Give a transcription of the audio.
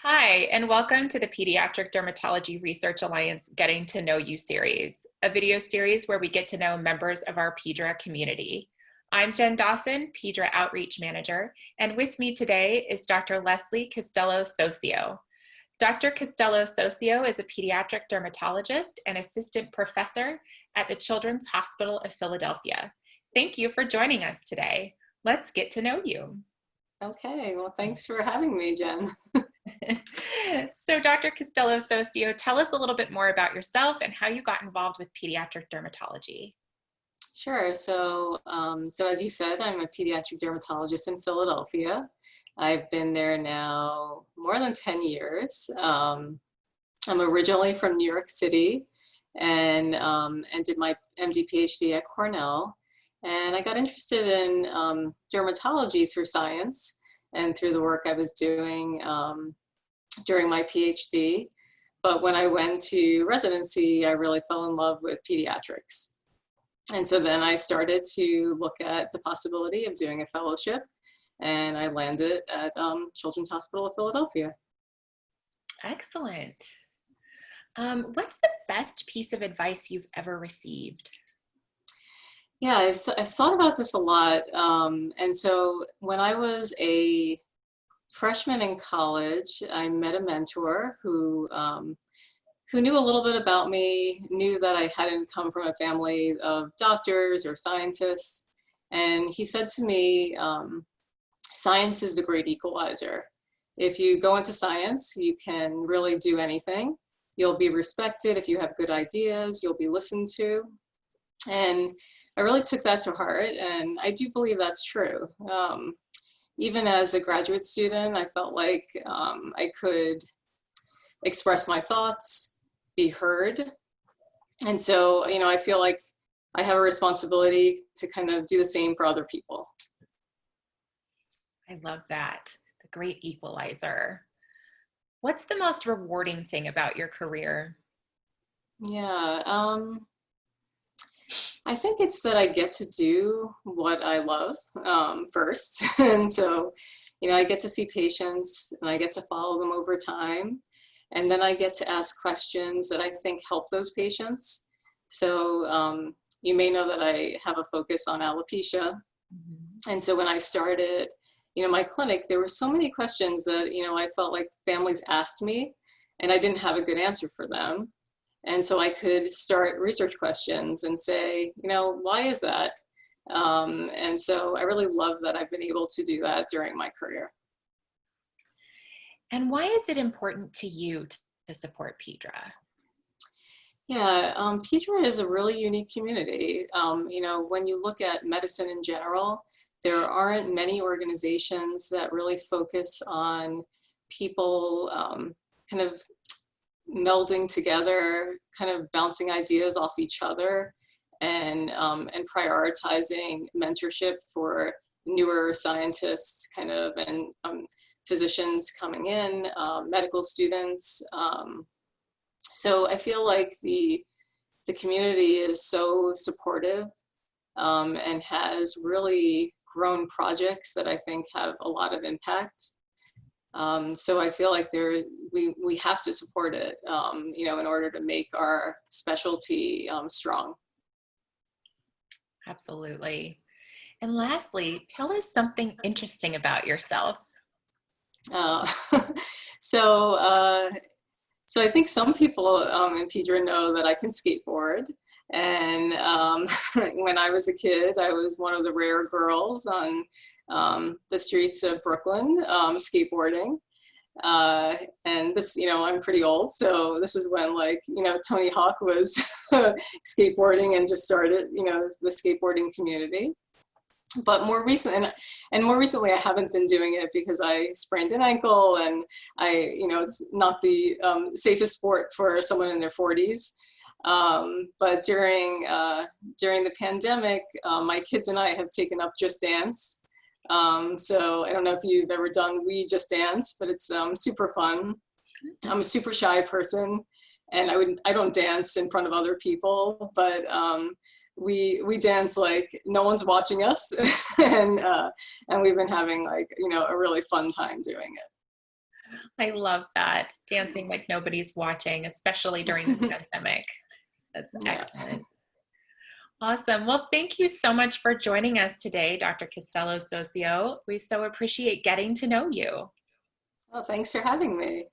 Hi, and welcome to the Pediatric Dermatology Research Alliance Getting to Know You series, a video series where we get to know members of our PeDRA community. I'm Jen Dawson, PeDRA Outreach Manager, and with me today is Dr. Leslie Castelo-Soccio. Dr. Castelo-Soccio is a pediatric dermatologist and assistant professor at the Children's Hospital of Philadelphia. Thank you for joining us today. Let's get to know you. Okay, well, thanks for having me, Jen. So Dr. Castelo-Soccio, tell us a little bit more about yourself and how you got involved with pediatric dermatology. Sure. So as you said, I'm a pediatric dermatologist in Philadelphia. I've been there now more than 10 years. I'm originally from New York City and did my MD PhD at Cornell. And I got interested in dermatology through science and through the work I was doing during my PhD. But when I went to residency, I really fell in love with pediatrics. And so then I started to look at the possibility of doing a fellowship, and I landed at Children's Hospital of Philadelphia. Excellent. What's the best piece of advice you've ever received? Yeah, I've thought about this a lot. And so when I was a freshman in college, I met a mentor who knew a little bit about me, knew that I hadn't come from a family of doctors or scientists. And he said to me, science is the great equalizer. If you go into science, you can really do anything. You'll be respected. If you have good ideas, you'll be listened to. And I really took that to heart, and I do believe that's true. Even as a graduate student, I felt like I could express my thoughts, be heard. And so, I feel like I have a responsibility to kind of do the same for other people. I love that, the great equalizer. What's the most rewarding thing about your career? Yeah, I think it's that I get to do what I love first. And so, I get to see patients and I get to follow them over time. And then I get to ask questions that I think help those patients. So you may know that I have a focus on alopecia. Mm-hmm. And so when I started, my clinic, there were so many questions that, I felt like families asked me and I didn't have a good answer for them. And so I could start research questions and say, why is that? And so I really love that I've been able to do that during my career. And why is it important to you to support PeDRA? Yeah, PeDRA is a really unique community. When you look at medicine in general, there aren't many organizations that really focus on people kind of melding together, kind of bouncing ideas off each other, and prioritizing mentorship for newer scientists, and physicians coming in, medical students. So I feel like the community is so supportive and has really grown projects that I think have a lot of impact. So I feel like we have to support it, in order to make our specialty strong. Absolutely. And lastly, tell us something interesting about yourself. Uh, so, so I think some people in PeDRA know that I can skateboard. And when I was a kid, I was one of the rare girls on the streets of Brooklyn skateboarding. And this, I'm pretty old, so this is when Tony Hawk was skateboarding and just started, the skateboarding community. But more recently, I haven't been doing it because I sprained an ankle, and it's not the safest sport for someone in their 40s. But during the pandemic, my kids and I have taken up Just Dance. So I don't know if you've ever done We Just Dance, but it's super fun. I'm a super shy person, and I don't dance in front of other people, but we dance like no one's watching us, and we've been having a really fun time doing it. I love that. Dancing like nobody's watching, especially during the pandemic. That's Yeah. excellent. Awesome. Well, thank you so much for joining us today, Dr. Castelo-Soccio. We so appreciate getting to know you. Well, thanks for having me.